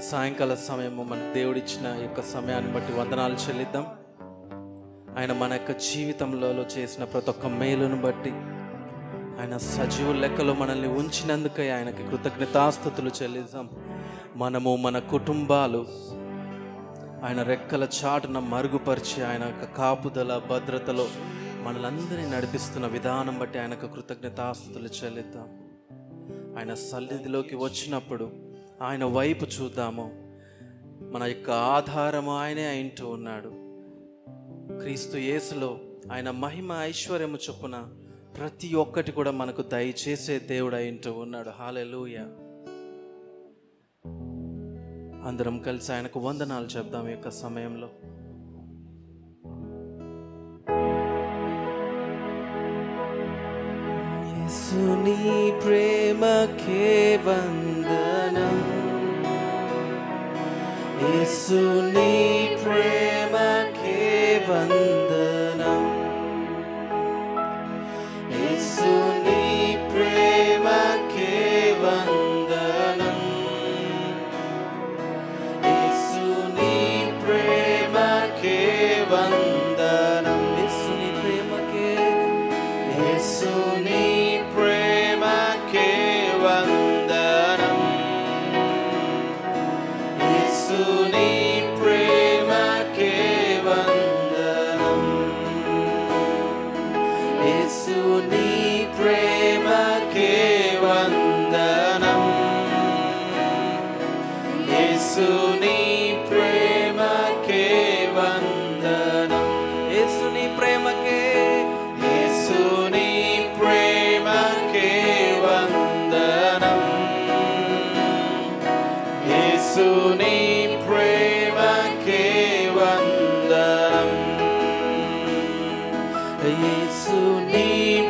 సాయంకాల సమయం మన దేవుడిచ్చిన ఈ యొక్క సమయాన్ని బట్టి వందనాలు చెల్లిద్దాం. ఆయన మన యొక్క జీవితంలో చేసిన ప్రతి ఒక్క మేలును బట్టి, ఆయన సజీవ లెక్కలో మనల్ని ఉంచినందుకై ఆయనకి కృతజ్ఞతాస్తుతులు చెల్లిద్దాం. మనము మన కుటుంబాలు ఆయన రెక్కల చాటున మరుగుపరిచి ఆయన యొక్క కాపుదల భద్రతలో మనలందరినీ నడిపిస్తున్న విధానం బట్టి ఆయనకు కృతజ్ఞతాస్తుతులు చెల్లిద్దాం. ఆయన సన్నిధిలోకి వచ్చినప్పుడు ఆయన వైపు చూద్దాము. మన యొక్క ఆధారము ఆయనే అయింటూ ఉన్నాడు. క్రీస్తు యేసులో ఆయన మహిమ ఐశ్వర్యము చొప్పున ప్రతి ఒక్కటి కూడా మనకు దయచేసే దేవుడు అయింటూ ఉన్నాడు. హల్లెలూయా. అందరం కలిసి ఆయనకు వందనాలు చెప్దాం ఈ యొక్క సమయంలో. యేసుని ప్రేమకే వందనం, యేసుని ప్రేమకే వందనం, యేసుని ప్రేమకే వందనం, యేసుని ప్రేమకే వందనం, యేసుని ప్రేమకే, యేసుని ప్రేమకే వందనం, యేసుని ప్రేమకే వందనం, యేసుని ప్రేమకే వందనం, యేసుని ప్రేమకే వందనం, యేసుని ప్రేమకే, యేసుని ప్రేమకే వందనం, యేసుని ప్రేమకే వందనం, యేసుని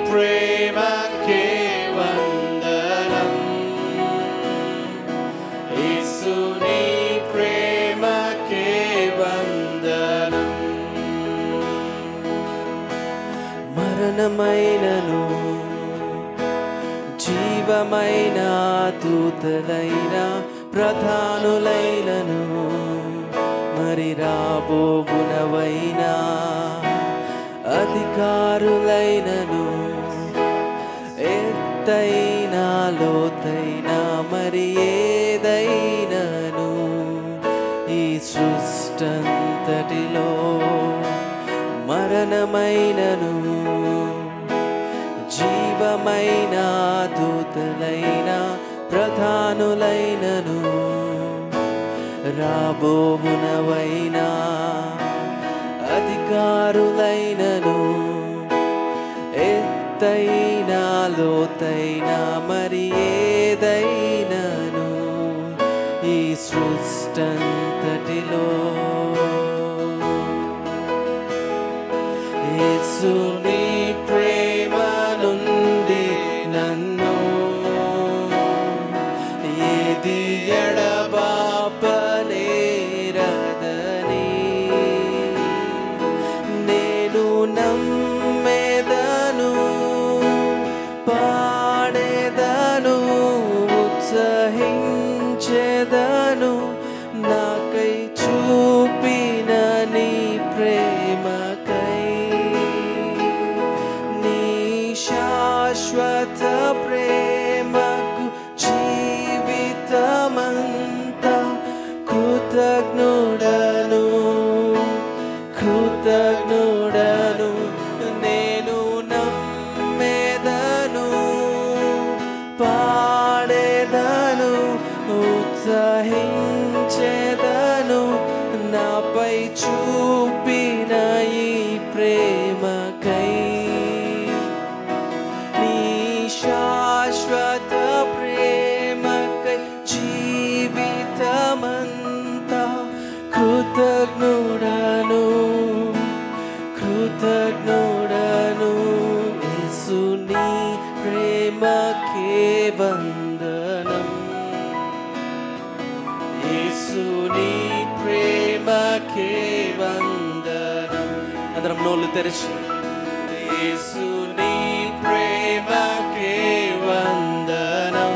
ప్రేమకే వందనం, యేసుని ప్రేమకే వందనం. మరణమైనను జీవమైన దూతలైన ప్రధానులైనను మరి రాబోవునవైనా అధికారులైనను ఎత్తైన లోతైన మరి ఏదైనను ఈ సృష్టంతటిలో మరణమైనను జీవమైన దూతలైన ప్రధానులైనను రాబోవునవైనా అధికారులైనను ఎత్తైన లోతైన మరి ఏదైనను ఈ సృష్టంతటిలో యేసుని ప్రేమ నుండి నన్ను ఏది ఎడబాపనేరదని నేను నమ్మెదను, పాడెదను, ఉత్సహించెదను నాకై చూపిన నీ ప్రేమకై, నీ శాశ్వత ప్రేమకు జీవితమంతా కృతజ్ఞుడను, కృతజ్ఞుడను. నేను నమ్మెదను, పాడెదను, ఉత్సహించెదను నాపై చూపిన ఈ ప్రేమకై, నీ శాశ్వత ప్రేమకై జీవితమంతా కృతజ్ఞుడను, కృతజ్ఞుడను. యేసుని ప్రేమకే వందనం, యేసుని ప్రేమకే వందనం. అందరం నోళ్ళు తెరిచి యేసుని ప్రేమకే వందనం,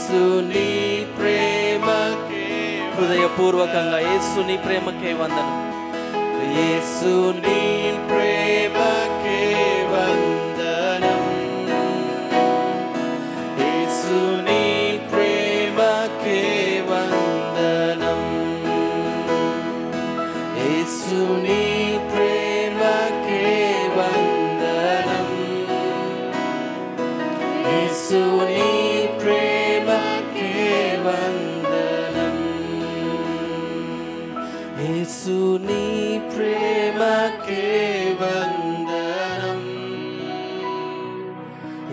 యేసుని ప్రేమకే హృదయపూర్వకంగా యేసుని ప్రేమకే వందనం. యేసుని ప్రేమకే వందనం. యేసుని ప్రేమకే వందనం. యేసుని ప్రేమకే వందనం. యేసుని ప్రేమకే వందనం. యేసుని ప్రేమకే వందనం.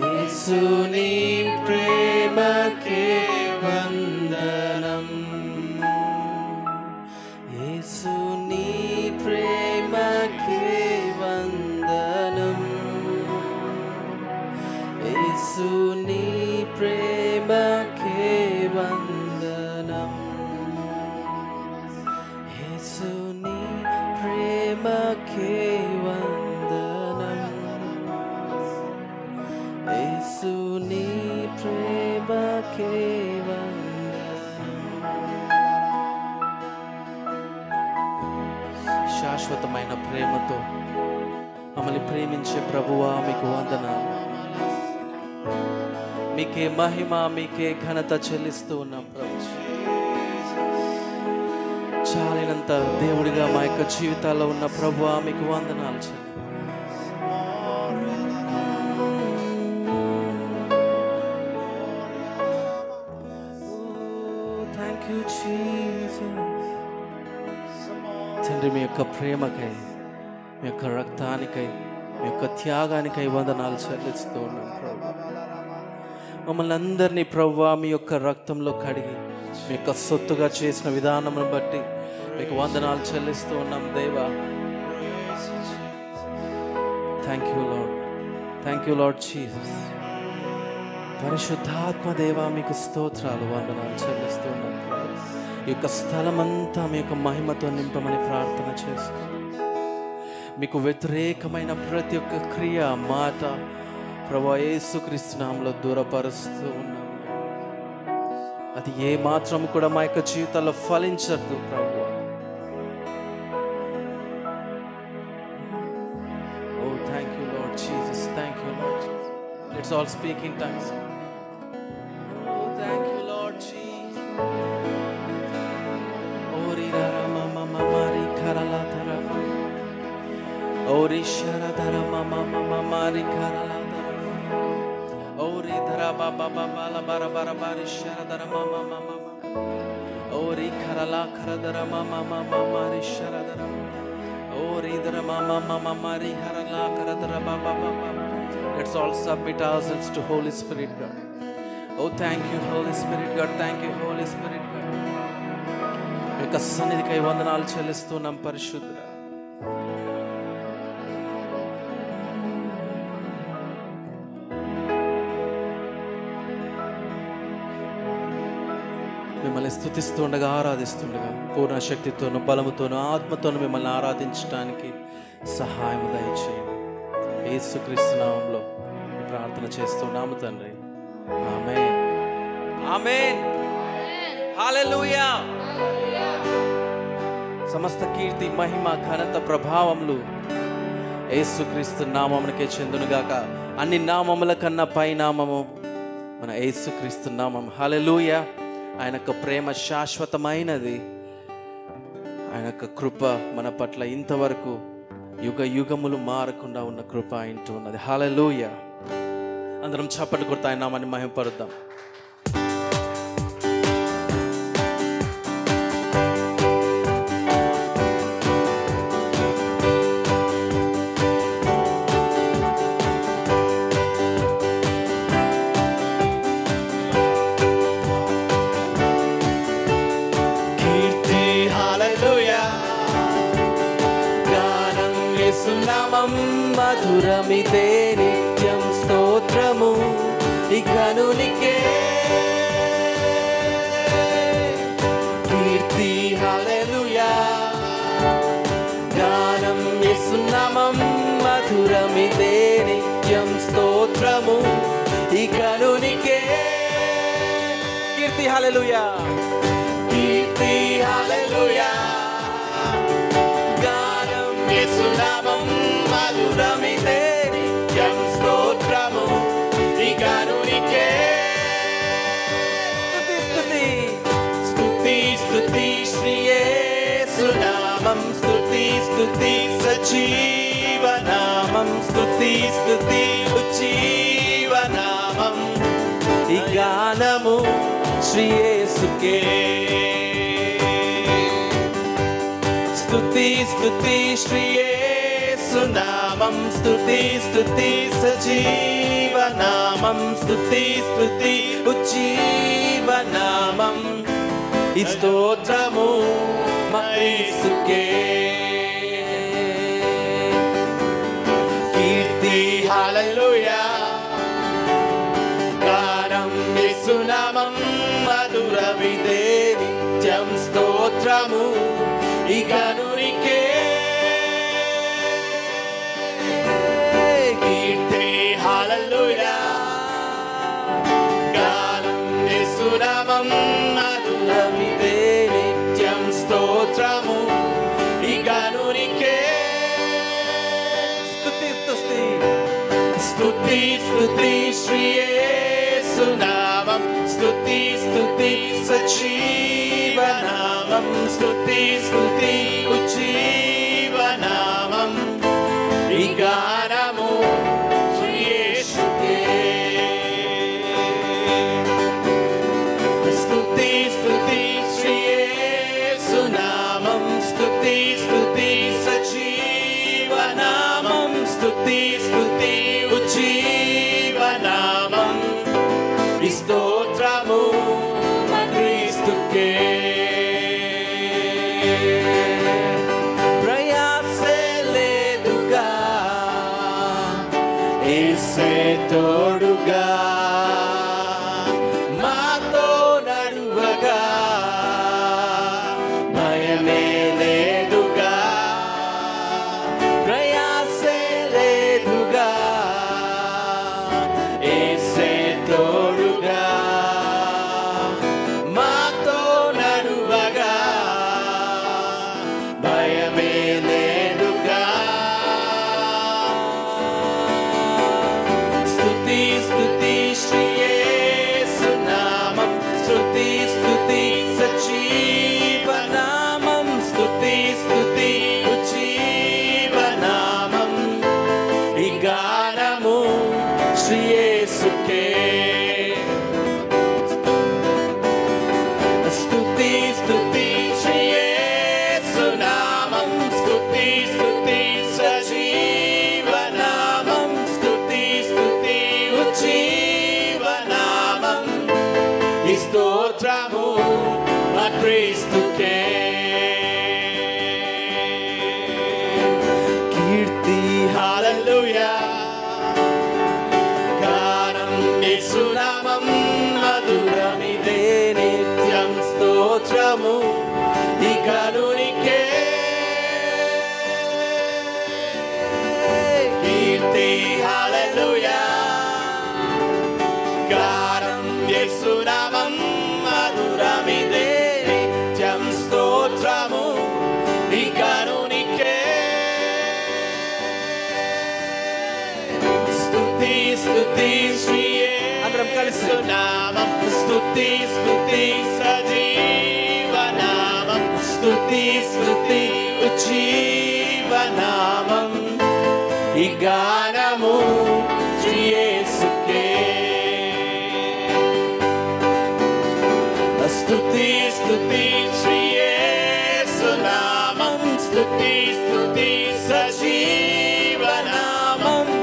యేసుని ప్రేమకే వందనం. యేసుని ప్రేమకే వందనం. యేసుని ప్రేమకే వందనం. యేసుని ప్రేమకే వందనం. యేసుని ప్రేమకే వందనం. శాశ్వతమైన ప్రేమతో మమ్మల్ని ప్రేమించే ప్రభువా మీకు వందనాలు. మీకే మహిమ మీకే ఘనత చెల్లిస్తూ ఉన్నాం ప్రభు. చాలినంత దేవుడిగా మా యొక్క జీవితాల్లో ఉన్న ప్రభువా మీకు వందనాలు. Thank you Jesus. తండ్రి మీ యొక్క ప్రేమకై మీ యొక్క రక్తానికై మీ యొక్క త్యాగానికై వందనాలు చెల్లిస్తూ ఉన్నాం ప్రభు. మమ్మల్ని అందరినీ ప్రభువా మీ యొక్క రక్తంలో కడిగి మీ యొక్క సొత్తుగా చేసిన విధానమును బట్టి మీకు వందనాలు చెల్లిస్తూ ఉన్నాం దేవా. Thank you Lord. Thank you Lord Jesus. పరిశుద్ధాత్మ దేవా మీకు స్తోత్రాలు వందనాలు చెల్లిస్తూ ఉన్నాం. ఈ యొక్క స్థలమంతా మీ యొక్క మహిమతో నింపమని ప్రార్థన చేస్తూ మీకు వ్యతిరేకమైన ప్రతి ఒక్క క్రియ మాట ప్రభువా యేసుక్రీస్తు నామములో దూరపరుస్తూ ఉన్నాం. అది ఏ మాత్రం కూడా మా యొక్క జీవితాల్లో ఫలించదు ప్రభువా. Oh thank you Lord Jesus. Thank you Lord Jesus. Let's all speak in tongues. Oh thank you Lord Jesus. ఓరి రామ మమ మారి కరలా ధర ఓరి శర ధర మమ మమ మారి కరలా ఓరి ధర బాబా బాల బర బర బారి శర ధర మమ మమ ఓరి కరలా ఖర ధర మమ మమ మారి శర ధర ఓరి ధర మమ మమ మారి హరలా ఖర ధర బాబా బాబా. Let's all submit ourselves to Holy Spirit God. Oh thank you Holy Spirit God. Thank you Holy Spirit God. మీ యొక్క సన్నిధికై వందనాలు చెల్లిస్తున్నాం పరిశుద్ధుడా. మిమ్మల్ని స్తుతిస్తుండగా ఆరాధిస్తుండగా పూర్ణ శక్తితోనూ బలముతోనూ ఆత్మతోనూ మిమ్మల్ని ఆరాధించడానికి సహాయం దయచేయండి. యేసుక్రీస్తు నామములో ప్రార్థన చేస్తున్నాము తండ్రి. ఆమేన్. ఆమేన్. హల్లెలూయా. సమస్త కీర్తి మహిమ ఘనత ప్రభావములు యేసుక్రీస్తు నామమునకే చెందునుగాక. అన్ని నామముల కన్నా పై నామము మన యేసుక్రీస్తు నామం. హల్లెలూయా. ఆయన యొక్క ప్రేమ శాశ్వతమైనది. ఆయన యొక్క కృప మన పట్ల ఇంతవరకు యుగ యుగములు మారకుండా ఉన్న కృప ఇంటూ ఉన్నది. హల్లెలూయా. అందరం చప్పట్లు కొడుతూ ఆయన నామాన్ని మహిమపరుద్దాం. మధురమిదే నిత్యం స్తోత్రము ఇకను నీకే కీర్తి. హల్లెలూయా. గానం యేసు నామం మధురమిదే నిత్యం స్తోత్రము ఇకను నీకే హల్లెలూయా, కీర్తి హల్లెలూయా, గానం యేసునామం మధురమిదే నిత్యం స్తోత్రము ఇకనునికే. స్తుతి స్తుతి స్తుతి శ్రీ యేసునామం, స్తుతి స్తుతి సజీవనామం, స్తుతి స్తుతి ఉజ్జీవనామం, ఈ గానము శ్రీ యేసుకే. స్తుతి స్తుతి శ్రీ యేసునామం, స్తుతి స్తుతి సజీవనామం, స్తుతి స్తుతి ఉజ్జీవనామం, ఈ స్తోత్రము మా యేసుకే. కీర్తి హల్లెలూయా, గానం యేసునామం మధురమిదే నిత్యం స్తోత్రము ఇకనునికే. కీర్తి హల్లెలూయా, గానం యేసునామం మధురమిదే నిత్యం స్తోత్రము ఇకనునికే. స్తుతి స్తుతి స్తుతి స్తుతి శ్రీ యేసునామం, స్తుతి స్తుతి సజీవనామం, స్తుతి స్తుతి ఉజ్జీవనామం, ఈ గానము శ్రీ యేసుకే. స్తుతి స్తుతి శ్రీ యేసునామం, స్తుతి స్తుతి సజీవనామం, స్తుతి స్తుతి ఉజ్జీవనామం, ఈ స్తోత్రము మా క్రీస్తుకే. ప్రయాసే లేదుగా యేసే తోడుగా, మాతో నడువగా భయమే లేదుగా. ప్రయాసే లేదుగా యేసే తోడుగా, మాతో నడువగా భయమే లేదుగా. స్తుతి స్తుతి శ్రీ యేసునామం, స్తుతి స్తుతి సజీవనామం, స్తుతి స్తుతి ఉజ్జీవనామం, ఈ గానము శ్రీ యేసుకే. స్తుతి స్తుతి శ్రీ యేసునామం, స్తుతి స్తుతి సజీవనామం, స్తుతి స్తుతి ఉజ్జీవనామం, ఈ స్తోత్రము మా క్రీస్తుకే. కీర్తి హల్లెలూయా, గానం యేసునామం మధురమిదే నిత్యం స్తోత్రము ఇకనునికే. కీర్తి హల్లెలూయా, గానం యేసునామం మధురమిదే నిత్యం స్తోత్రము ఇకనునికే. స్తుతి స్తుతి శ్రీ అందరం కలిసి. యేసునామం, స్తుతి స్తుతి సజీవనామం, స్తుతి స్తుతి ఉజ్జీవనామం, ఈ గానము శ్రీ యేసుకే. స్తుతి స్తుతి శ్రీ యేసునామం, స్తుతి స్తుతి సజీవనామం,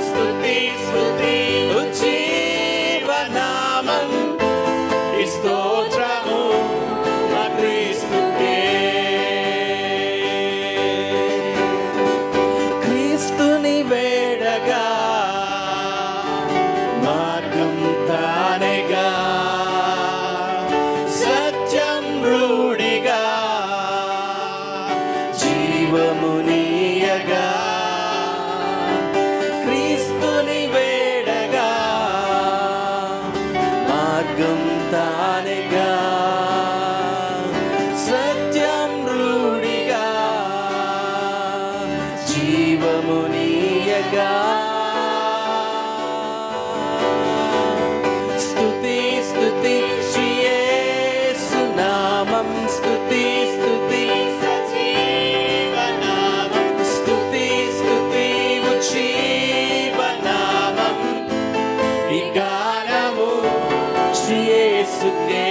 స్తుతి స్తుతి ఉజ్జీవనామం, ఈ స్తోత్రము మా క్రీస్తుకే. క్రీస్తుని వేడగా మార్గం తానేగా, సత్యం రూఢిగా జీవముని వేడగా స్తుతి స్తుతి శ్రీ యేసు నామం స్తుతి స్తుతి సజీవనామం స్తుతి స్తుతి ఉజ్జీవనామం ఈ గానము శ్రీ యేసుకే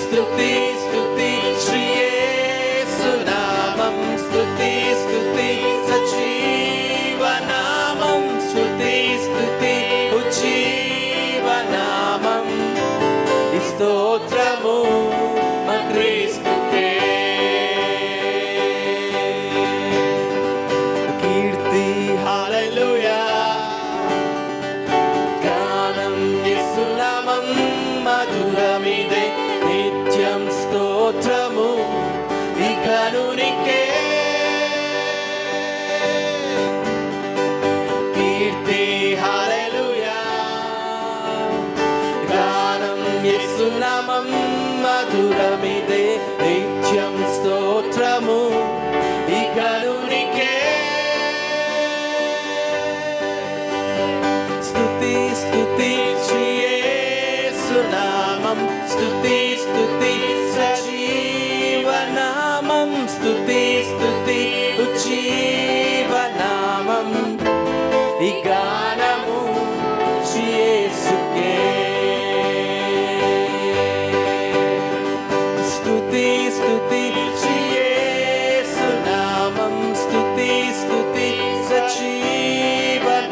స్తుతి స్తుతి శ్రీ యేసు నామం స్తుతి స్తుతి సజీవనామం స్తుతి స్తుతి ఉజ్జీవనామం ఈ స్తోత్రము మా క్రీస్తుకే కీర్తి హల్లెలూయా గానం యేసు నామం మధురమిదే నిత్యం స్తోత్రము ఈ కరుణికే కీర్తి హల్లెలూయా గానం యేసు నామం మధురమిదే నిత్యం స్తోత్రము ఈ కరుణికే స్తుతి స్తుతి శ్రీ యేసు నామం స్తుతి స్తుతి సజీవనామం స్తుతి స్తుతి ఉజ్జీవనామం ఈ గానము శ్రీ యేసుకే స్తుతి స్తుతి శ్రీ యేసు నామం స్తుతి స్తుతి సజీవనామం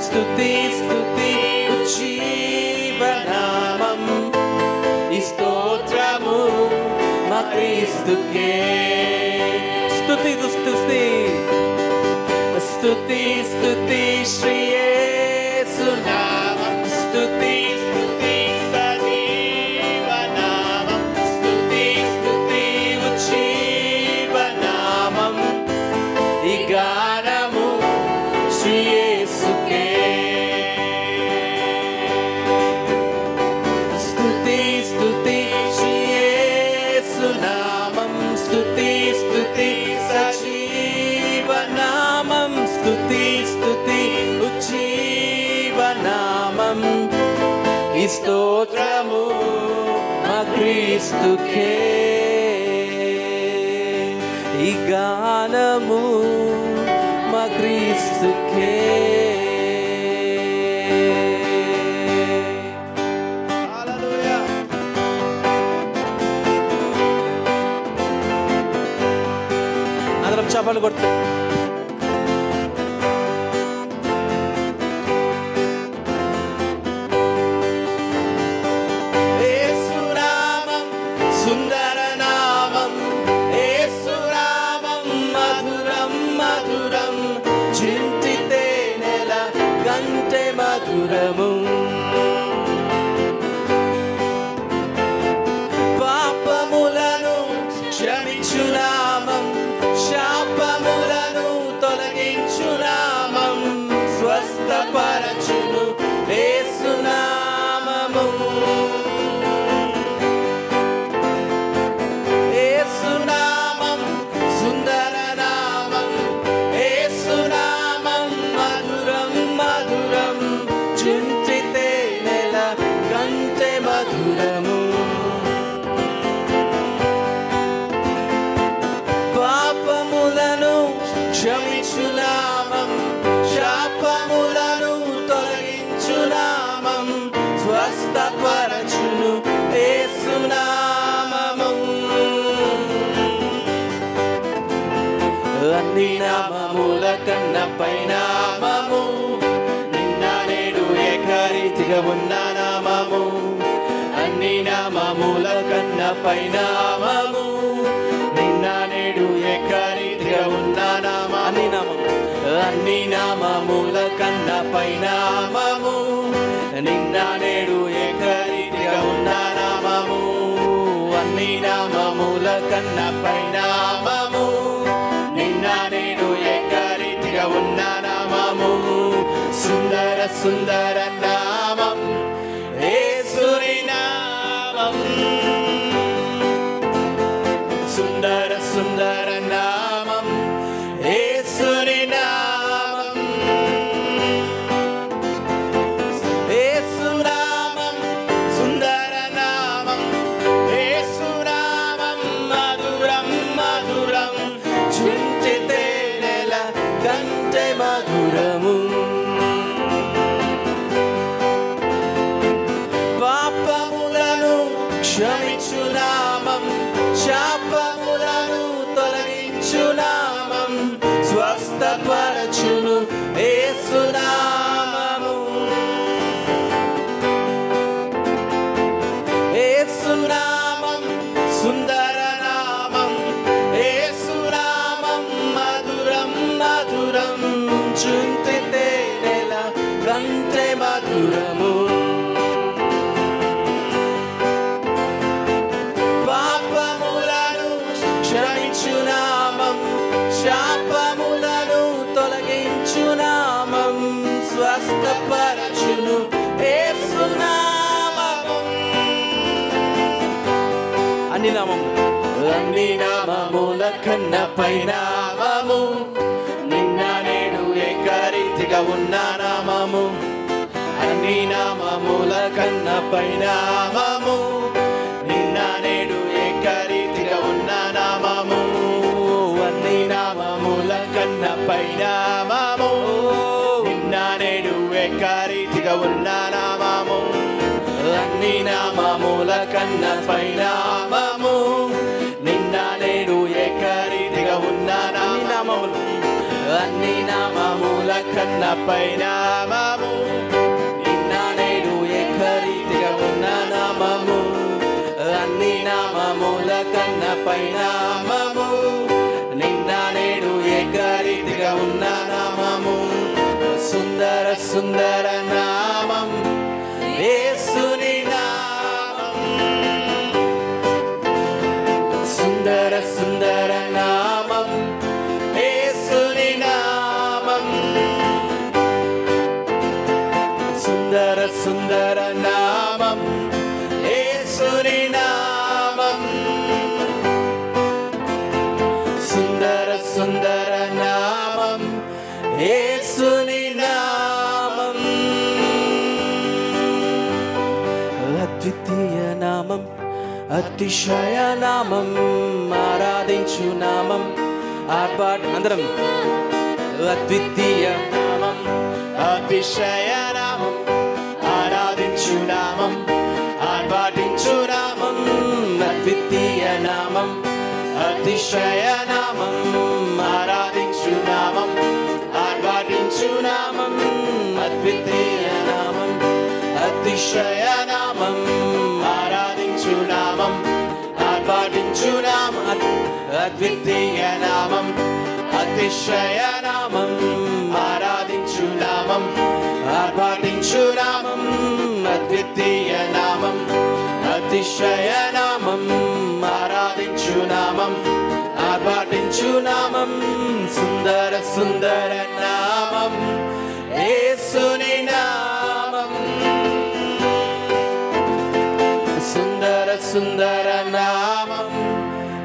స్తుతి స్తుతి ఉజ్జీవనామం ఈ స్తోత్రము మా క్రీస్తుకే స్తుతి స్తుతి స్తుతి స్తుతి శ్రీ యేసు నామం స్తుతి స్తుతి సజీవనామం స్తుతి స్తుతి ఉజ్జీవనామం ఈ గానము శ్రీ యేసుకే స్తుతి స్తుతి శ్రీ యేసు నామం స్తుతి స్తుతి సజీవనామం స్తుతి స్తుతి ఉజ్జీవనామం ఈ స్తోత్రము మా క్రీస్తుకే ఈ గానము మా క్రీస్తుకే హల్లెలూయా అందరం చప్పట్లు కొడుతూ యేసు నామం సుందర నామం యేసు నామం మధురం మధురం చింతితే నెల గంటె మధురము పాపములను క్షమించు నామం శాపములను తొలగించు నామం స్వస్థపరచును యేసు నామము యేసు నామం సుందర నామం యేసు నామం మధురం మధురం చింతితే నెల గంటె మధురము పాపములను క్షమించు నామం శాపములను తొలగించు నామం స్వస్థపరచును యేసు నామము అన్ని నామముల కన్నా పైనామము నిన్న నేడు ఏకరీతిగా ఉన్న నామము అన్ని నామముల కన్నా పైనామము నిన్న నేడు ఏకరీతిగా ఉన్న నామ అన్ని నామము అన్ని నామముల కన్నా పైనామము నిన్న నేడు ఏకరీతిగా ఉన్న నామము అన్ని నామముల కన్నా పైనామము నిన్న నేడు ఏకరీతిగా ఉన్న నామము సుందర సుందర నామం యేసుని నామం సుందర సుందర నామం క్షమించు నామం, శాపములను తొలగించు నామం, స్వస్థపరచును యేసు నామము. యేసు నామం సుందర నామం, యేసు నామం మధురం మధురం, చుంటి తేనెల కంటే మధురము. పాపములను క్షమించు నామం, శాపములను తొలగించు నామం, స్వస్థపరచును యేసు నామము. అన్ని నామము, అన్ని నామముల కన్నా పై నామము, నిన్న నేడు ఏకరీతిగా ఉన్న నామము. అన్ని నామముల కన్నా పై నామము, నిన్న నేడు ఏకరీతిగా ఉన్న నామము. అన్ని నామముల కన్నా పై నామము, నిన్న నేడు ఏకరీతిగా ఉన్న నామము. అన్ని నామముల కన్నా పై నామము, నిన్న నేడు ఏకరీతిగా ఉన్న నామములు. అన్ని నామముల కన్నా పై నామము, నిన్న నేడు ఏకరీతిగా ఉన్న నామము. అన్ని నామముల కన్నా పై నామము, నిన్న నేడు ఏకరీతిగా ఉన్న నామము. సుందర సుందర నామం యేసుని నామం, సుందర సుందర నామం యేసుని నామం, సుందర సుందర నామం యేసుని నామం, సుందర సుందర నామం యేసుని నామం. అద్వితీయ నామం, అతిశయ నామం, ఆరాధించు నామం, అందరం. అద్వితీయ నామం, అతిశయ నామం, ఆరాధించు నామం, ఆర్భాటించు నామం. అద్వితీయ నామం, అతిశయ నామం, ఆరాధించు నామం, ఆర్భాటించు నామం. అద్వితీయ నామం, అతిశయ నామం, ఆరాధించు నామం, ఆర్భాటించు నామం. అద్వితీయ నామం, అతిశయ నామం, ఆరాధించు నామం, ఆర్భాటించు నామం. అద్వితీయ నామం, అతిశయ నామం, ఆరాధించు నామం, ఆర్భాటించు నామం. సుందర సుందర నామం యేసుని నామం, సుందర సుందర నామం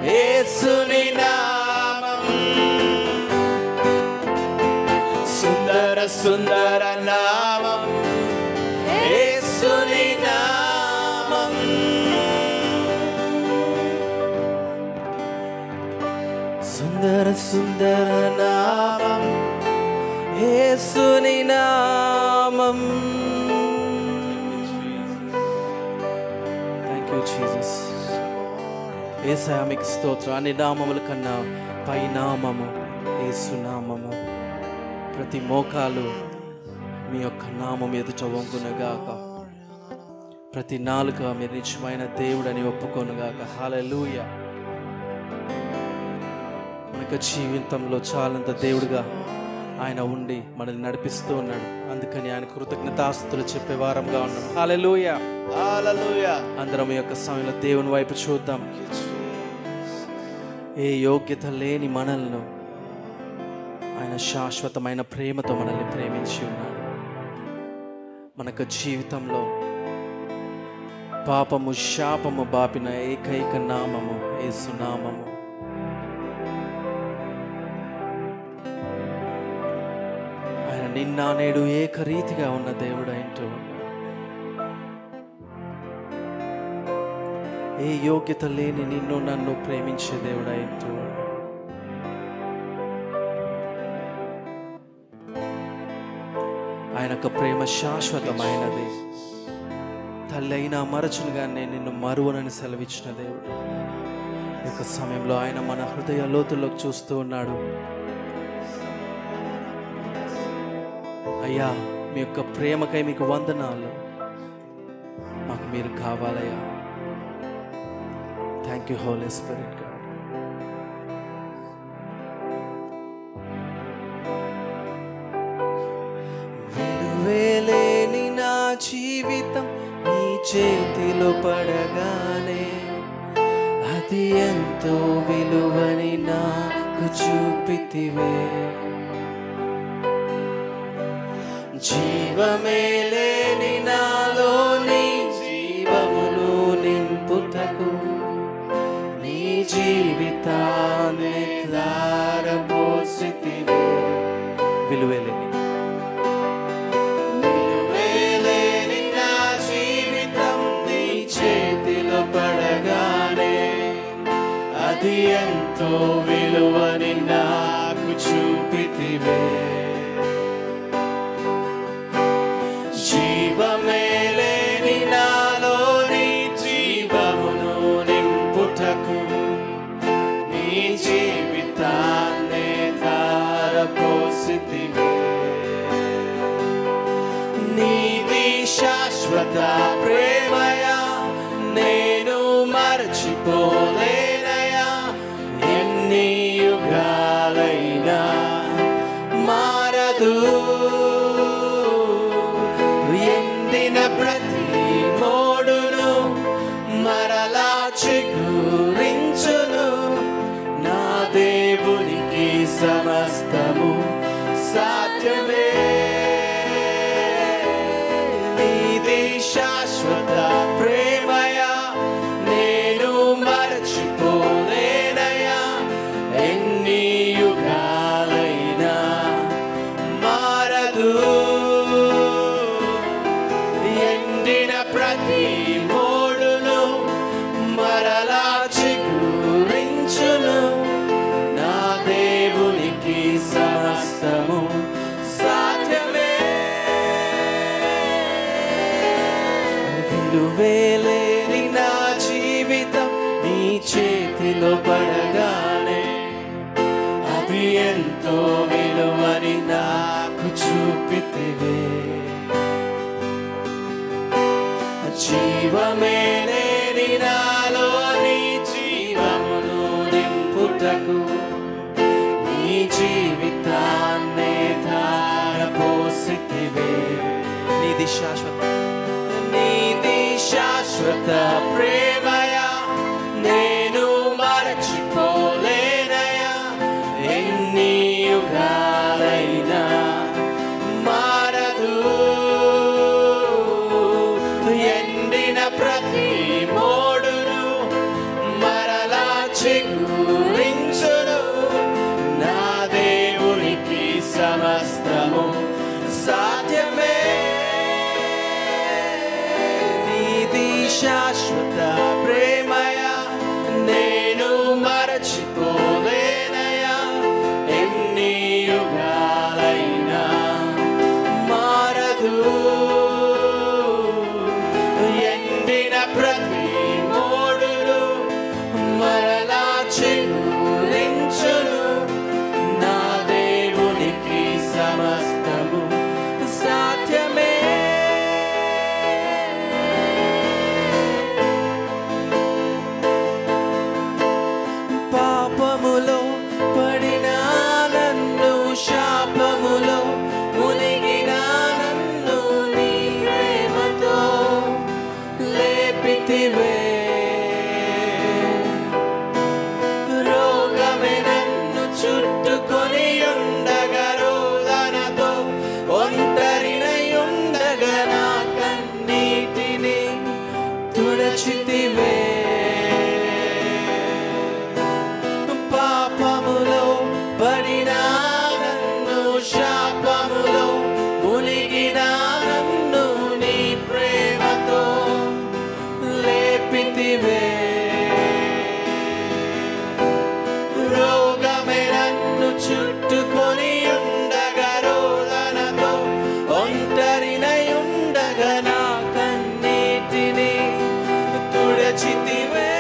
యేసుని నామం, సుందర సుందర నామం యేసుని నామం. సుందర సుందర నామం యేసుని నామం. Thank you Jesus. యేసయ్యా మీకు స్తోత్రం. అన్ని నామముల కన్నా పై నామము యేసు నామము. ప్రతి మోకాలు మీ యొక్క నామం ఎదుట వంగునుగాక, ప్రతి నాలుక మీరు నిజమైన దేవుడని ఒప్పుకొనుగాక. హల్లెలూయా. మనకు జీవితంలో చాలంత దేవుడుగా ఆయన ఉండి మనల్ని నడిపిస్తూ ఉన్నాడు. అందుకని ఆయన కృతజ్ఞతాస్తుతులు చెప్పే వారంగా ఉన్నాం. హల్లెలూయా, హల్లెలూయా. అందరం ఈ యొక్క సమయంలో దేవుని వైపు చూద్దాం. ఏ యోగ్యత లేని మనల్ని ఆయన శాశ్వతమైన ప్రేమతో మనల్ని ప్రేమించి ఉన్నాడు. మనకు జీవితంలో పాపము శాపము బాపిన ఏకైక నామము యేసు నామము. ఆయన నిన్న నేడు ఏకరీతిగా ఉన్న దేవుడు ఏంటో, ఏ యోగ్యత లేని నిన్ను నన్ను ప్రేమించే దేవుడు ఏంటో. ఆయన యొక్క ప్రేమ శాశ్వతమైనది. కళ్ళైనా మరచును కానీ నేను నిన్ను మరువనని సెలవిచ్చిన దేవుడు. ఈ యొక్క సమయంలో ఆయన మన హృదయ లోతుల్లోకి చూస్తూ ఉన్నాడు. అయ్యా, మీ యొక్క ప్రేమకై మీకు వందనాలు, మాకు మీరు కావాలయ్యా. Thank you Holy Spirit God. విలువేలేని నా జీవితం నీ చేతిలో పడగానే అది ఎంతో విలువని నాకు చూపితివే. జీవమే లేని నాలోని జీవమును నింపుటకు నీ జీవితాన్ని ధారపోసితివే. విలువేలేని నా జీవితం నీ చేతిలో పడగానే అది ఎంతో విలువని నాకు చూపితివే. జీవమే లేని నాలోని జీవమును నింపుటకు నీ జీవితాన్ని ధారపోసితివే. నీది శాశ్వత ప్రేమయా, నేను మరచిపోలేనయా. ఎన్ని యుగాలైనా మారదు. ఎండిన ప్రతి మోడును మరలా చిగురించును. నా దేవునికి సమస్తము సాధ్యమే. నీది శాశ్వత ప్రేమయా, నేను మరచిపోలేనయా. ఎన్ని యుగాలైనా మారదు. ఎండిన ప్రతి మోడును మరలా చిగురించును. నా దేవునికి సమస్తము సాధ్యమే. విలువేలేని నా జీవితం నీ చేతిలో పడగానే అది ఎంతో విలువని నాకు చూపితివే. జీవమే లేని నాలోని జీవమును నింపుటకు నీ జీవితాన్ని ధారపోసితివే. నీది శాశ్వత ప్రేమయా, నేను మరచిపోలేనయా. ఎన్ని యుగాలైనా మారదు. ఎండిన ప్రతి మోడును మరలా చిగురించును. నా దేవునికి సమస్తము సాధ్యమే. నీది శాశ్వత ప్రేమయా, నేను మరచిపోలేనయా. ఎన్ని యుగాలైనా మారదు. ఎండిన ప్రతి మోడును మరలా చిగురించును. నా దేవునికి సమస్తము సాధ్యమే. పాపములో పడిన నన్ను, శాపములో మునిగిన నన్ను నీ ప్రేమతో లేపితివే. రోగమే నన్ను చుట్టుకొని ఉండగా, రోదనతో ఒంటరినై ఉండగా నా కన్నీటిని తుడచితివే. పాపములో పడిన నన్ను, శాపములో మునిగిన నన్ను నీ ప్రేమతో లేపితివే. రోగమే నన్ను చుట్టుకొని ఉండగా, రోదనతో ఒంటరినై ఉండగా నా కన్నీటిని మరచితివే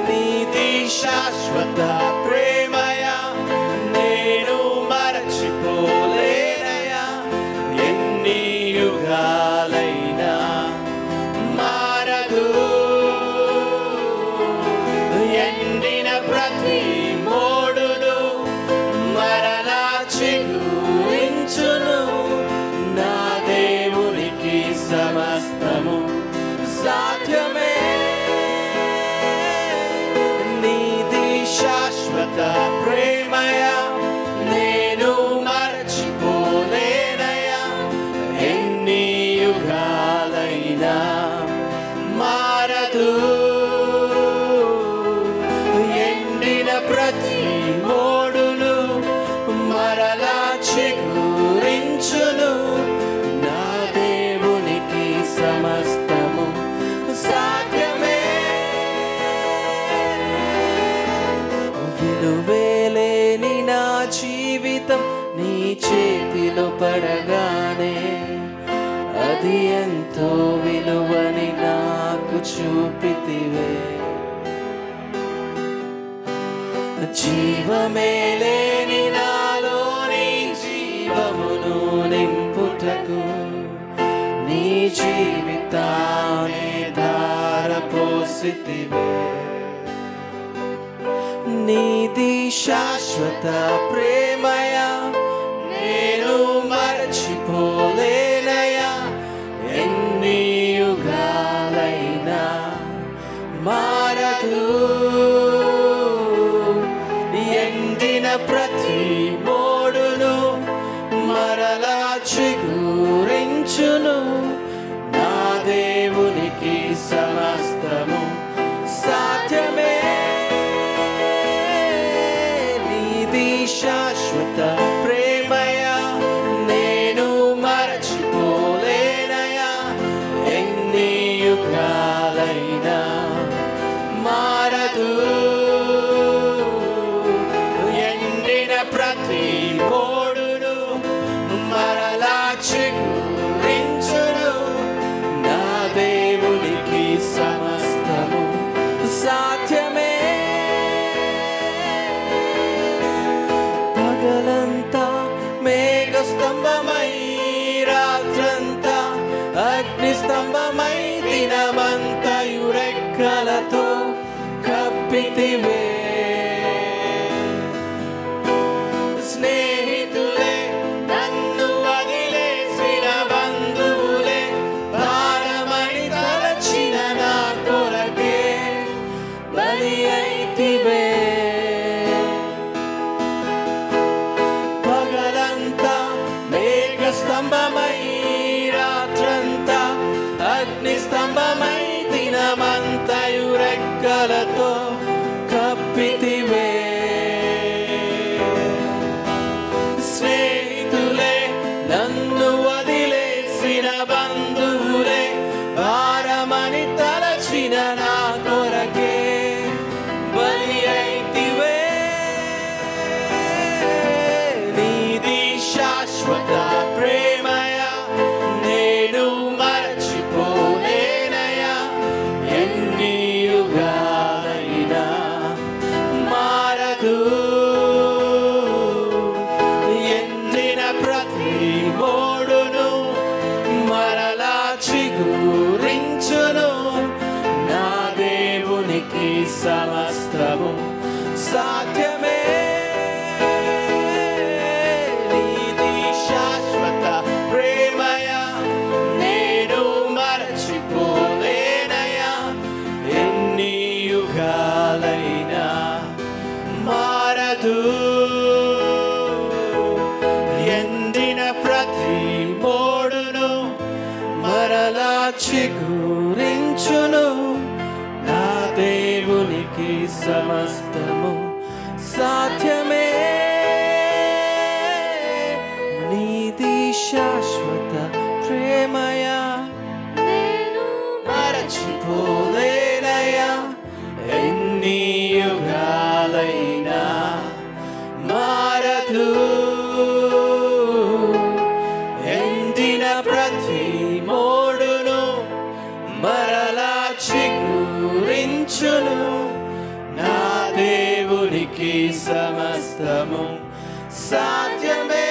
నీతి శాశ్వత ప్రేమయ నేను మరచిపోలేనయా ఎన్ని యుగాలైనా మారదు ఎండిన ప్రతి మోడును మరలా చిగురించును నా దేవునికి సమస్తము సాధ్యమే నీతి శాశ్వత ప్రేమయ నేను మరచిపోలేనయా ఎన్ని యుగాలైనా మారదు ఎండిన ప్రతి మోడును మరలా చిగురించును నా దేవునికి సమస్తము సాధ్యమే విలువేలేని నా జీవితం నీ చేతిలో పడగానే అది ఎంతో విలువని నాకు చూపితివే జీవమే లేని నాలోని జీవమును నింపుటకు నీ జీవితాన్ని ధారపోసితివే నీది శాశ్వత ప్రేమయ నేను మరచిపోలేనయా ఎన్ని యుగాలైనా మారదు ఎండిన ప్రతి మోడును మరలా చిగురించును నా దేవునికి సమస్తము సాధ్యమే నీది శాశ్వత ప్రేమయ నేను మరచిపోలేనయా ఎన్ని యుగాలైనా మారదు ఎండిన ప్రతి మోడును మరలా చిగురించును నా దేవునికి సమస్తము సాధ్యమే పగలంతా మేఘ స్తంభమై రాత్రంతా అగ్ని స్తంభమై దినమంతయు రెక్కలతో కప్పితివే స్నేహితులే నన్ను వదిలేసిన బంధువులే భారమని తలచిన నా కొరకే బలి అయితివే పగలంతా మేఘ స్తంభమై రాత్రంతా అగ్ని స్తంభమై దినమంతయు రెక్కలతో కప్పితివే స్నేహితులే నన్ను వదిలేసిన బంధువులే భారమని తలచిన నా కొరకే బలి అయితివే నీది శాశ్వత ప్రేమయ నేను మరచిపోలేనయా ఎన్ని యుగాలైనా మారదు ఎండిన ప్రతి మోడును మరలా చిగురించును నా దేవునికి సమస్తము సాధ్యమే నీది శాశ్వత ప్రేమయ నేను మరచిపోలేనయా ఎన్ని యుగాలైనా మారదు ఎండిన ప్రతి మోడును మరలా చిగురించును నా దేవునికి సమస్తము సాధ్యమే నీది శాశ్వత ప్రేమయ నేను మరచిపోలేనయా ఎన్ని యుగాలైనా మారదు ఎండిన ప్రతి మోడును మరలా రించును నా దేవునికి సమస్తము సాధ్యమే.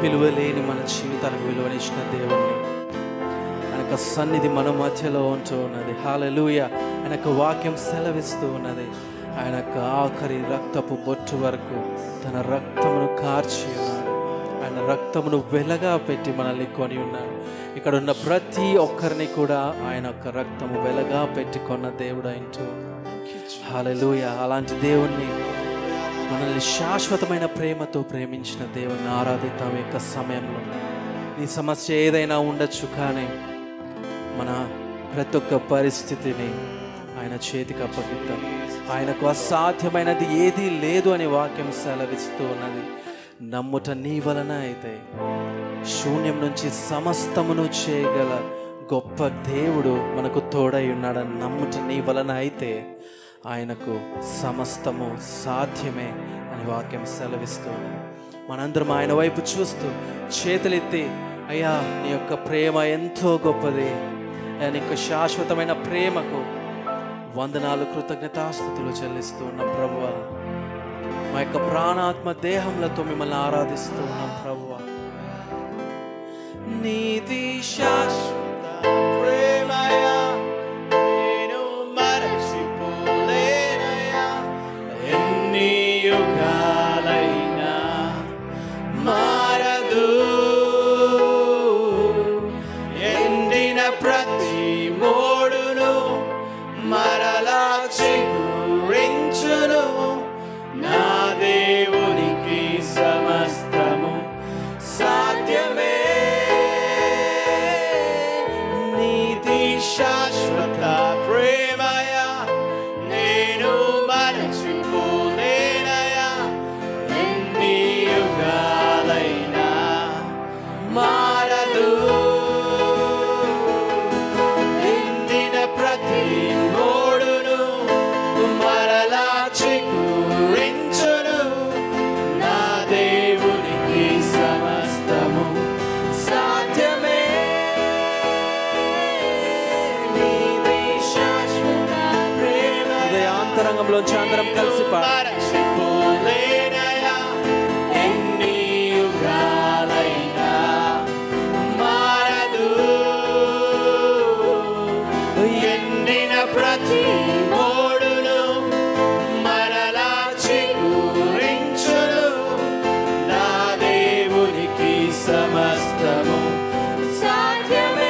విలువలేని మన జీవితానికి విలువనిచ్చిన దేవుణ్ణి, ఆయన యొక్క సన్నిధి మన మధ్యలో ఉంటూ ఉన్నది. హల్లెలూయా. ఆయన యొక్క వాక్యం సెలవిస్తూ ఉన్నది. ఆయన యొక్క ఆఖరి రక్తపు బొట్టు వరకు తన రక్తమును కార్చి ఉన్నాడు. ఆయన రక్తమును వెలగా పెట్టి మనల్ని కొని ఉన్నాడు. ఇక్కడ ఉన్న ప్రతి ఒక్కరిని కూడా ఆయన యొక్క రక్తము వెలగా పెట్టి కొన్న దేవుడు అంటూ. హల్లెలూయా. అలాంటి దేవుణ్ణి, మనల్ని శాశ్వతమైన ప్రేమతో ప్రేమించిన దేవుణ్ణి ఆరాధిద్దాం. యొక్క సమయంలో ఈ సమస్య ఏదైనా ఉండొచ్చు, కానీ మన ప్రతి ఒక్క పరిస్థితిని ఆయన చేతికి అప్పగిద్దాం. ఆయనకు అసాధ్యమైనది ఏదీ లేదు అని వాక్యం సెలవిస్తూ ఉన్నది. నమ్ముట నీ వలన అయితే శూన్యం నుంచి సమస్తమును చేయగల గొప్ప దేవుడు మనకు తోడై ఉన్నాడని నమ్ముట నీ వలన అయితే ఆయనకు సమస్తము సాధ్యమే అని వాక్యం సెలవిస్తూ ఉన్నది. మనందరం ఆయన వైపు చూస్తూ చేతులెత్తి, అయ్యా నీ యొక్క ప్రేమ ఎంతో గొప్పది, నీ యొక్క శాశ్వతమైన ప్రేమకు వందనాలు, కృతజ్ఞతాస్తుతులు చెల్లిస్తూ ఉన్నాం ప్రభువా. మా యొక్క ప్రాణాత్మ దేహములతో మిమ్మల్ని ఆరాధిస్తూ ఉన్నాం ప్రభువా. నీతి శాశ్వత ప్రేమయా నేను మరచిపోలేనయా. ఎన్ని యుగాలైనా మారదు. ఎండిన ప్రతి మోడును మరలా చిగురించును నా దేవునికి సమస్తము సాధ్యమే. నీతి శాశ్వత ప్రేమయా నేను మరచిపోలేనయా. ఎన్ని యుగాలైనా మారదు. ఎండిన ప్రతి మోడును మరలా చిగురించును నా దేవునికి సమస్తము సాధ్యమే. నీతి శాశ్వత ప్రేమ హృదయాంతరంగంలోంచి అందరం కలిసి మరచిపోలేనయా. ఎన్ని యుగాలైనా మారదు. ఎండిన ప్రతి మోడును మరలా చిగురించును నా దేవునికి సమస్తము సాధ్యమే.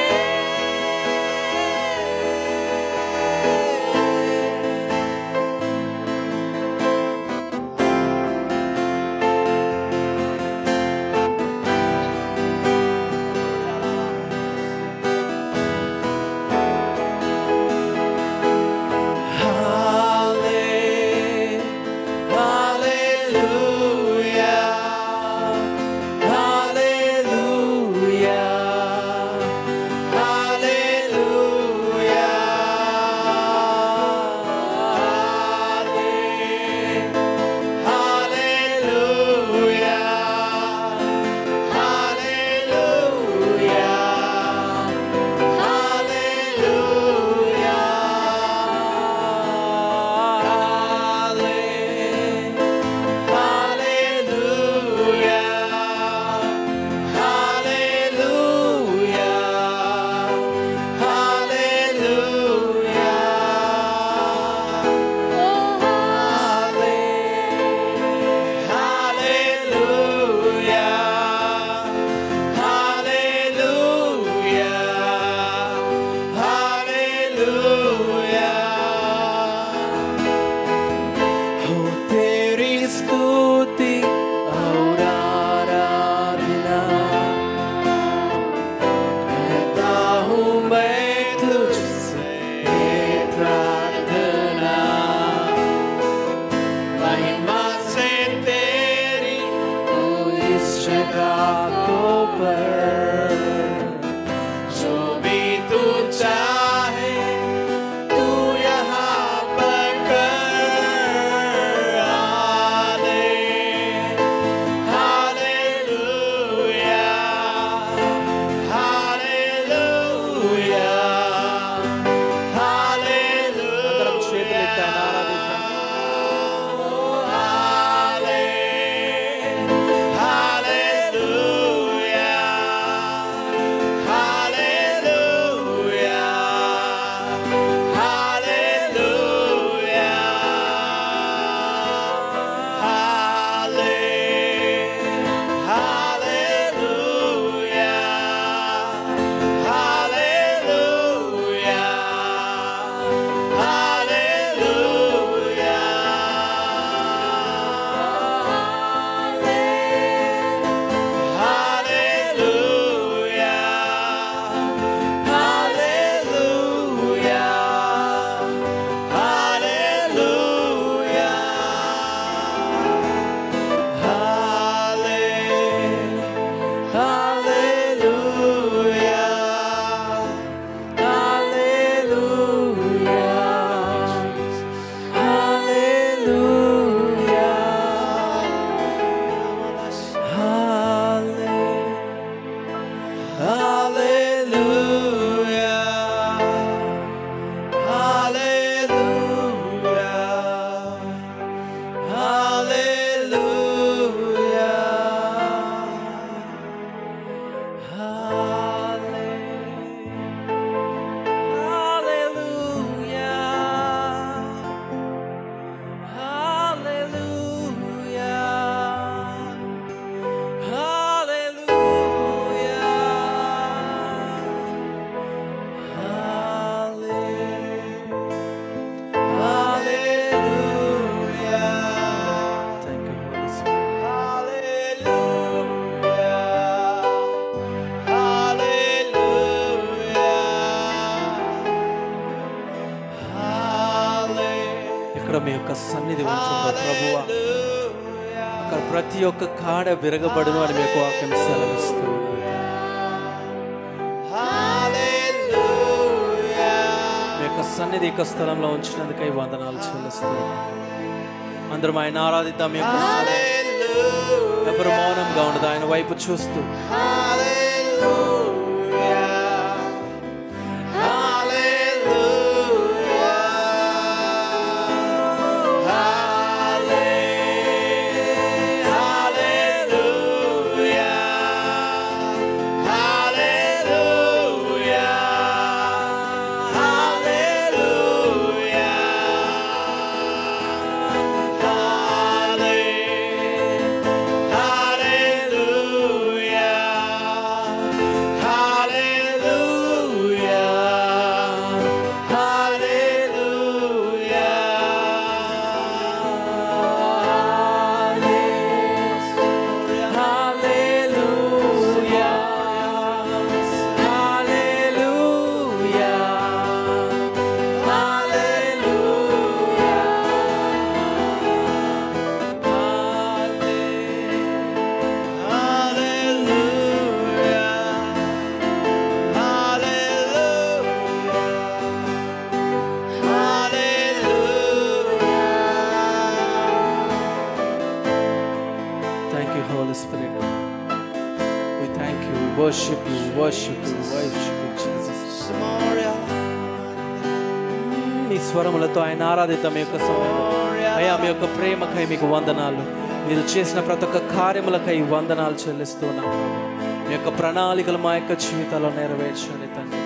మీ యొక్క సన్నిధి ఉంచుకో ప్రభువా. అక్కడ ప్రతి ఒక్క కాడ విరగబడును అని మీకు వాక్యం సెలవిస్తూ మీ యొక్క సన్నిధి యొక్క స్థలంలో ఉంచినందుకై వందనాలు చెల్లిస్తూ అందరం ఆయన ఆరాధిద్దాం. మీ యొక్క ఎవరు మౌనంగా ఉండదు, ఆయన వైపు చూస్తూ worship you, worship you, worship you, Jesus. మీ స్వరములతో ఆయన ఆరాధిద్దాం. మీ యొక్క సమయంలో అయ్యా మీ యొక్క ప్రేమకై మీకు వందనాలు, మీరు చేసిన ప్రతి ఒక్క కార్యములకై వందనాలు చెల్లిస్తున్నాము. మీ యొక్క ప్రణాళికలు మా యొక్క జీవితాల్లో నెరవేర్చండి తండ్రి.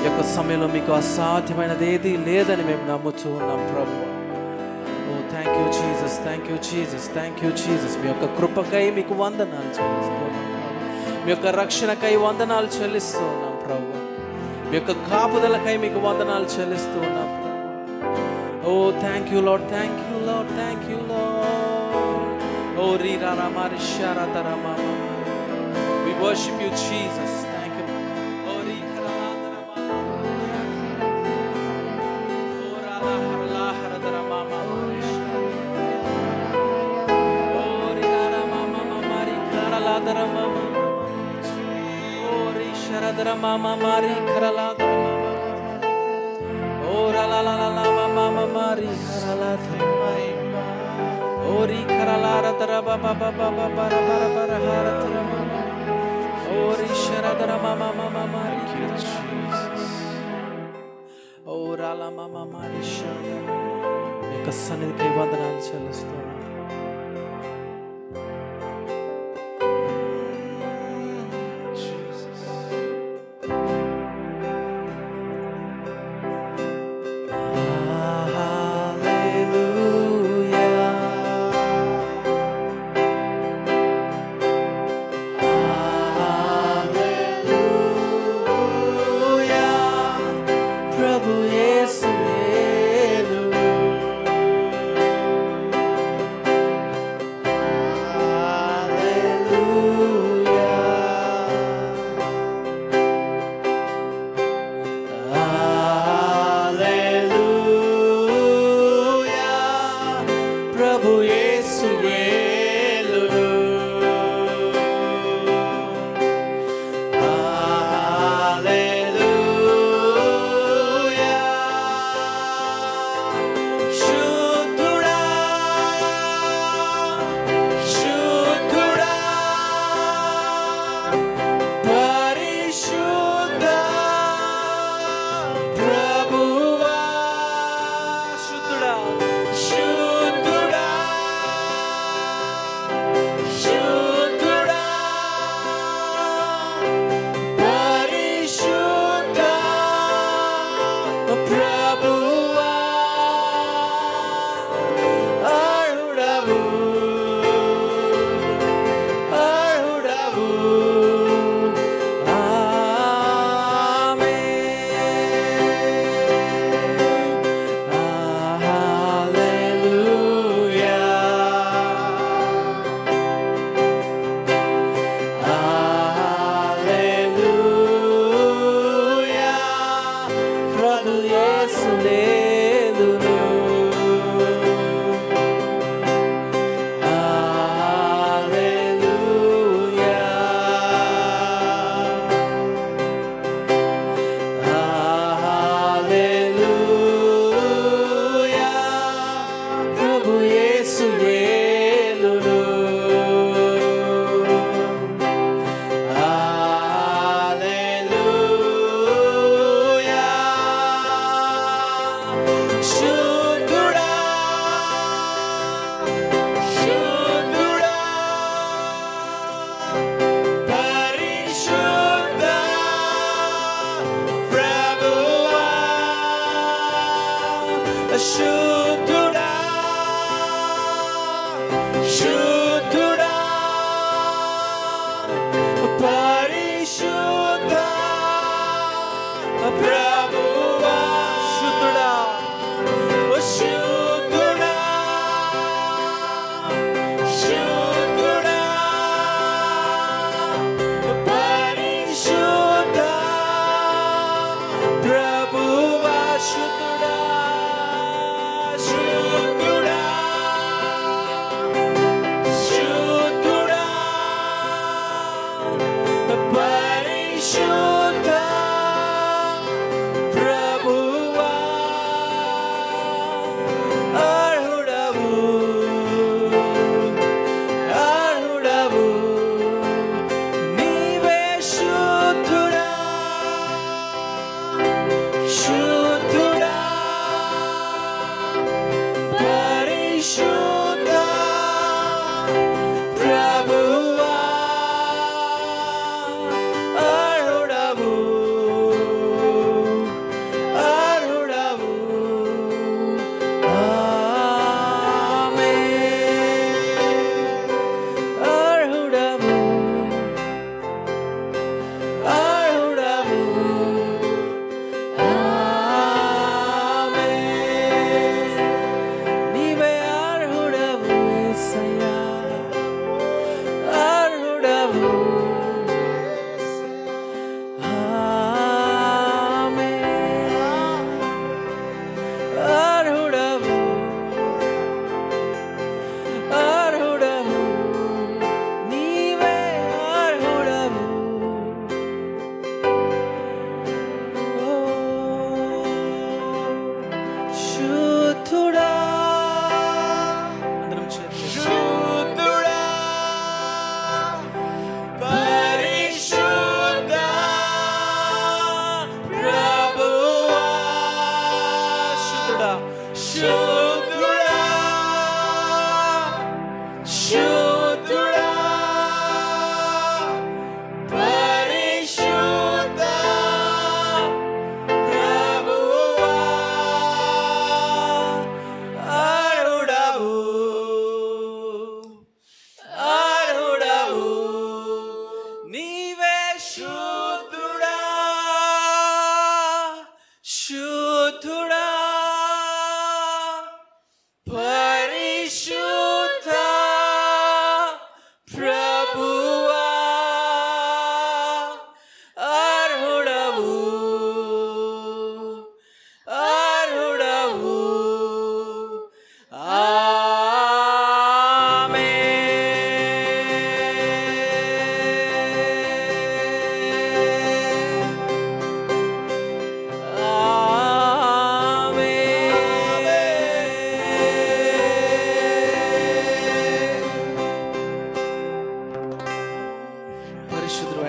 ఈ యొక్క సమయంలో మీకు అసాధ్యమైనది ఏది లేదని మేము నమ్ముతూ ఉన్నాం ప్రభు. Oh thank you Jesus, thank you Jesus, thank you Jesus. మీ యొక్క కృపకై మీకు వందనాలు చెల్లిస్తున్నాం. మీ యొక్క రక్షణకై వందనాలు చెల్లిస్తూ ఉన్నాం ప్రభు. మీ యొక్క కాపుదలకై మీకు వందనాలు చెల్లిస్తూ ఉన్నాం ప్రభు. Oh thank you Lord, thank you Lord, thank you Lord. ఓ రీరా రామారి శారద రామా, we worship you Jesus. Thank you. ఓ రీ ఖరలాద రామా, ఓ రాలా హరలా హరద రామా, ఓ రీరా రామా మామా రీ ఖరలాద Rama, Sharadra mama mari karaladra mama, ora la la la la mama mari karaladra mama, ori karalara tara baba baba baba bara bara haradra mama, ori sharadra mama mama mari Jesus, ora la mama mari sharadra. Eka sannidhiki vandanalu చెల్లిస్తున్నాను.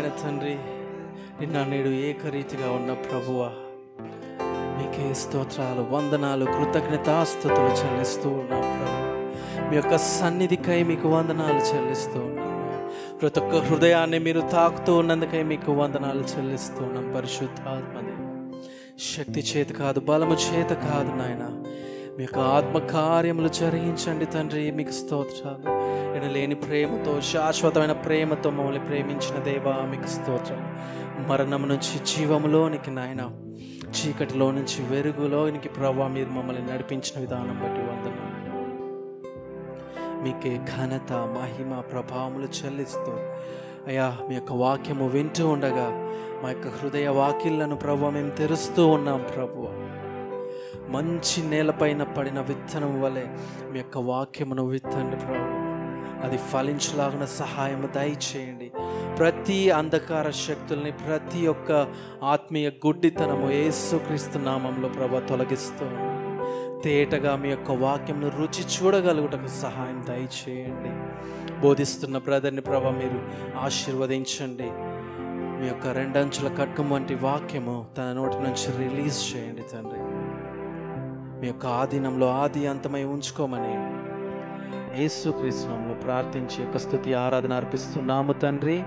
నమ్మదగిన తండ్రి, నిన్న నేడు ఏకరీతిగా ఉన్న ప్రభువా, మీకే స్తోత్రాలు, వందనాలు, కృతజ్ఞతాస్తుతులు చెల్లిస్తూ ఉన్నాం ప్రభు. మీ యొక్క సన్నిధికై మీకు వందనాలు చెల్లిస్తూ ఉన్నాం. ప్రతి ఒక్క హృదయాన్ని మీరు తాకుతూ ఉన్నందుకై మీకు వందనాలు చెల్లిస్తూ ఉన్నాం. పరిశుద్ధాత్మదే, శక్తి చేత కాదు, బలము చేత కాదు నాయన, మీ యొక్క ఆత్మ కార్యములు జరిగించండి తండ్రి. మీకు స్తోత్రాలు. ఎనలేని ప్రేమతో, శాశ్వతమైన ప్రేమతో మమ్మల్ని ప్రేమించిన దేవా మీకు స్తోత్రాలు. మరణం నుంచి జీవములోనికి నాయన, చీకటిలో నుంచి వెలుగులోనికి ప్రభా మీరు మమ్మల్ని నడిపించిన విధానం బట్టి వందనాలు. మీకే ఘనత, మహిమ, ప్రభావములు చెల్లిస్తూ అయ్యా, మీ యొక్క వాక్యము వింటూ ఉండగా మా యొక్క హృదయ వాకిళ్లను ప్రభు మేము తెరుస్తూ ఉన్నాం ప్రభు. మంచి నేలపైన పడిన విత్తనం వలె మీ యొక్క వాక్యమును విత్తండి ప్రభు. అది ఫలించలాగిన సహాయము దయచేయండి. ప్రతి అంధకార శక్తుల్ని, ప్రతి ఒక్క ఆత్మీయ గుడ్డితనము యేసుక్రీస్తు నామంలో ప్రభు తొలగిస్తూ తేటగా మీ యొక్క వాక్యంను రుచి చూడగలుగుటకు సహాయం దయచేయండి. బోధిస్తున్న బ్రదర్ని ప్రభు మీరు ఆశీర్వదించండి. మీ యొక్క రెండంచుల ఖడ్గం వంటి వాక్యము తన నోటి నుంచి రిలీజ్ చేయండి తండ్రి. మీ యొక్క ఆధీనంలో ఆది అంతమై ఉంచుకోమని యేసుక్రీస్తు నామములో ప్రార్థించి యొక్క స్తుతి ఆరాధన అర్పిస్తున్నాము తండ్రి.